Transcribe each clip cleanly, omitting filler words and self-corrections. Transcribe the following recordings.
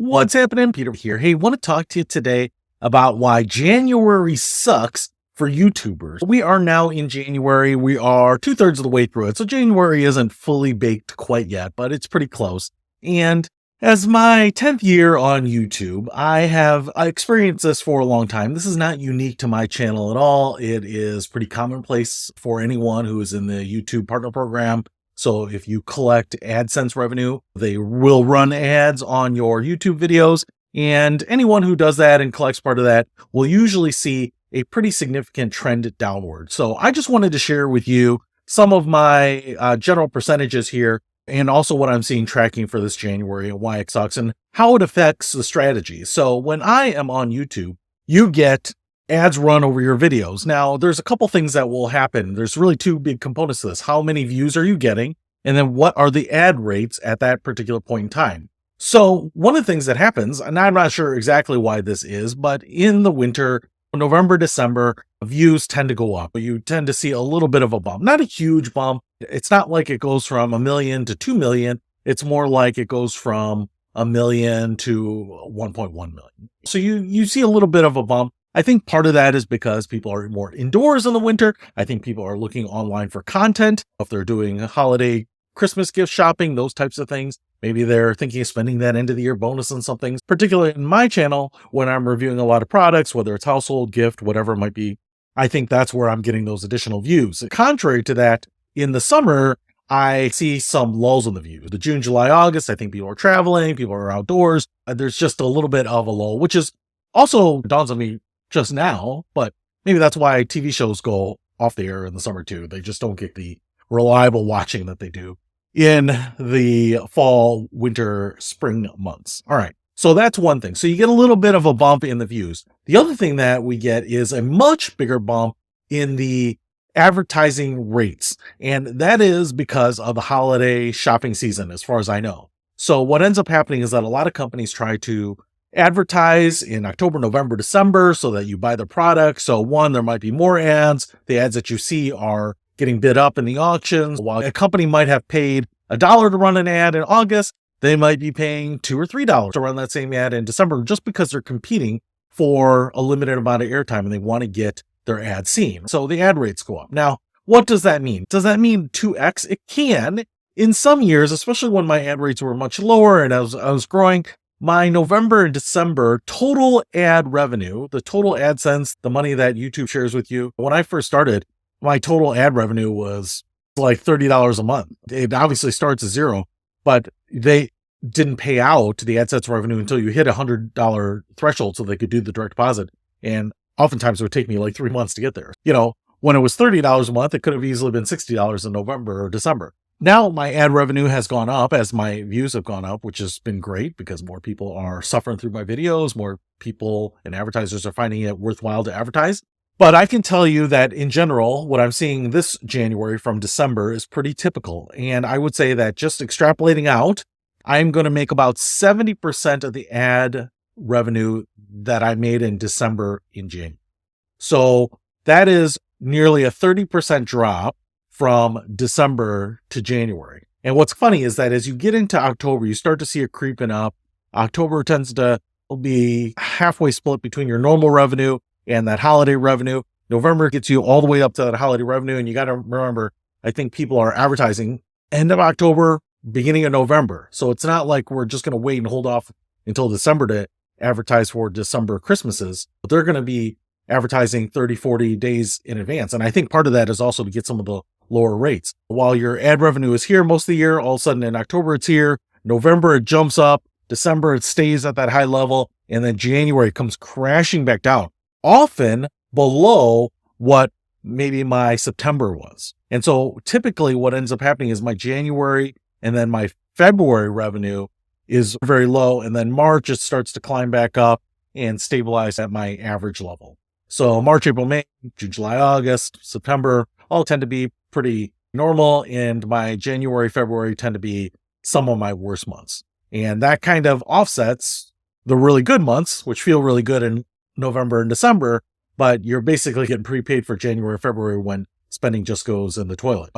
What's happening? Peter here. Hey, want to talk to you today about why January sucks for YouTubers. We are now in January. We are 2/3 of the way through it. So January isn't fully baked quite yet, but it's pretty close. And as my 10th year on YouTube, I experienced this for a long time. This is not unique to my channel at all. It is pretty commonplace for anyone who is in the YouTube partner program. So if you collect AdSense revenue, they will run ads on your YouTube videos. And anyone who does that and collects part of that will usually see a pretty significant trend downward. So I just wanted to share with you some of my general percentages here, and also what I'm seeing tracking for this January and why it sucks and how it affects the strategy. So when I am on YouTube, you get ads run over your videos. Now, there's a couple things that will happen. There's really two big components to this. How many views are you getting? And then what are the ad rates at that particular point in time? So one of the things that happens, and I'm not sure exactly why this is, but in the winter, November, December, views tend to go up. You tend to see a little bit of a bump, not a huge bump. It's not like it goes from 1 million to 2 million. It's more like it goes from 1 million to 1.1 million. So you see a little bit of a bump. I think part of that is because people are more indoors in the winter. I think people are looking online for content. If they're doing holiday, Christmas gift shopping, those types of things, maybe they're thinking of spending that end of the year bonus on something. Particularly in my channel, when I'm reviewing a lot of products, whether it's household, gift, whatever it might be, I think that's where I'm getting those additional views. Contrary to that, in the summer, I see some lulls in the views. The June, July, August, I think people are traveling, people are outdoors. There's just a little bit of a lull, which is also dawns on me just now, but maybe that's why TV shows go off the air in the summer too. They just don't get the reliable watching that they do in the fall, winter, spring months. All right. So that's one thing. So you get a little bit of a bump in the views. The other thing that we get is a much bigger bump in the advertising rates. And that is because of the holiday shopping season, as far as I know. So what ends up happening is that a lot of companies try to advertise in October, November, December so that you buy the product. So one, there might be more ads. The ads that you see are getting bid up in the auctions. While a company might have paid $1 to run an ad in August, they might be paying $2 or $3 to run that same ad in December, just because they're competing for a limited amount of airtime and they want to get their ad seen. So the ad rates go up. Now, what does that mean? Does that mean 2x? It can. In some years, especially when my ad rates were much lower and I was growing, my November and December total ad revenue, the total AdSense, the money that YouTube shares with you. When I first started, my total ad revenue was like $30 a month. It obviously starts at zero, but they didn't pay out the AdSense revenue until you hit $100 threshold so they could do the direct deposit. And oftentimes it would take me like 3 months to get there. When it was $30 a month, it could have easily been $60 in November or December. Now my ad revenue has gone up as my views have gone up, which has been great because more people are suffering through my videos. More people and advertisers are finding it worthwhile to advertise. But I can tell you that in general, what I'm seeing this January from December is pretty typical. And I would say that just extrapolating out, I'm going to make about 70% of the ad revenue that I made in December in January. So that is nearly a 30% drop from December to January. And what's funny is that as you get into October, you start to see it creeping up. October tends to be halfway split between your normal revenue and that holiday revenue. November gets you all the way up to that holiday revenue. And you got to remember, I think people are advertising end of October, beginning of November. So it's not like we're just going to wait and hold off until December to advertise for December Christmases. But they're going to be advertising 30, 40 days in advance. And I think part of that is also to get some of the lower rates. While your ad revenue is here most of the year, all of a sudden in October it's here, November it jumps up, December it stays at that high level, and then January comes crashing back down, often below what maybe my September was. And so typically what ends up happening is my January and then my February revenue is very low, and then March it starts to climb back up and stabilize at my average level. So March, April, May, June, July, August, September all tend to be pretty normal, and my January, February tend to be some of my worst months. And that kind of offsets the really good months, which feel really good in November and December, but you're basically getting prepaid for January, February when spending just goes in the toilet.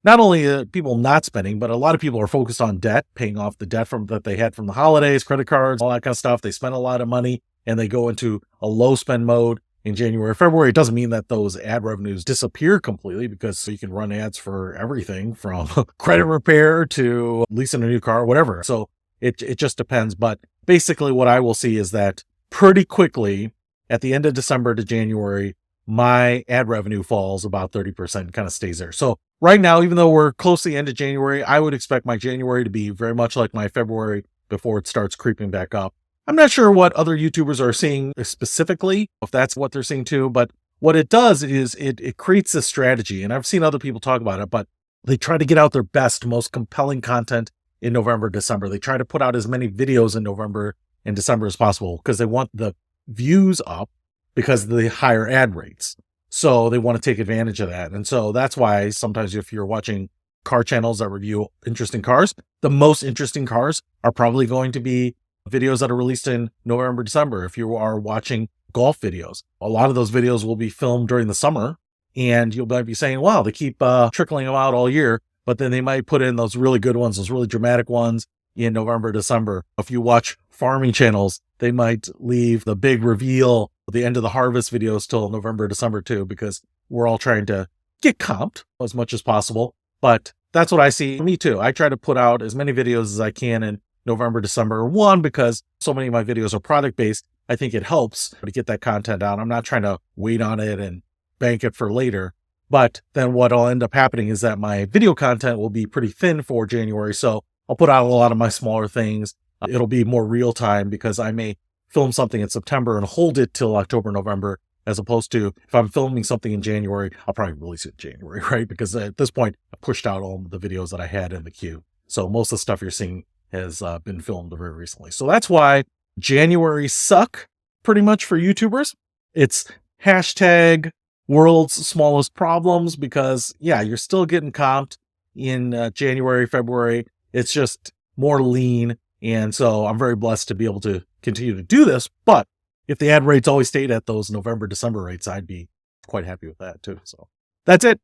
not only people not spending, but a lot of people are focused on debt, paying off the debt that they had from the holidays, credit cards, all that kind of stuff. They spend a lot of money and they go into a low spend mode in January, February. It doesn't mean that those ad revenues disappear completely, because you can run ads for everything from credit repair to leasing a new car, whatever. So it just depends. But basically what I will see is that pretty quickly at the end of December to January, my ad revenue falls about 30%, kind of stays there. So right now, even though we're close to the end of January, I would expect my January to be very much like my February before it starts creeping back up. I'm not sure what other YouTubers are seeing specifically, if that's what they're seeing too, but what it does is it creates a strategy. And I've seen other people talk about it, but they try to get out their best, most compelling content in November, December. They try to put out as many videos in November and December as possible because they want the views up because of the higher ad rates. So they want to take advantage of that. And so that's why sometimes if you're watching car channels that review interesting cars, the most interesting cars are probably going to be videos that are released in November, December. If you are watching golf videos, a lot of those videos will be filmed during the summer, and you'll be saying, wow, they keep trickling them out all year, but then they might put in those really good ones, those really dramatic ones in November, December. If you watch farming channels, they might leave the big reveal, the end of the harvest videos till November, December too, because we're all trying to get comped as much as possible. But that's what I see. Me too. I try to put out as many videos as I can in November, December. One, because so many of my videos are product based. I think it helps to get that content out. I'm not trying to wait on it and bank it for later. But then what'll end up happening is that my video content will be pretty thin for January. So I'll put out a lot of my smaller things. It'll be more real time because I may film something in September and hold it till October, November, as opposed to if I'm filming something in January, I'll probably release it in January, right? Because at this point, I pushed out all the videos that I had in the queue. So most of the stuff you're seeing has been filmed very recently. So that's why January suck pretty much for YouTubers. It's hashtag world's smallest problems because, yeah, you're still getting comped in January, February. It's just more lean. And so I'm very blessed to be able to continue to do this. But if the ad rates always stayed at those November, December rates, I'd be quite happy with that too. So that's it.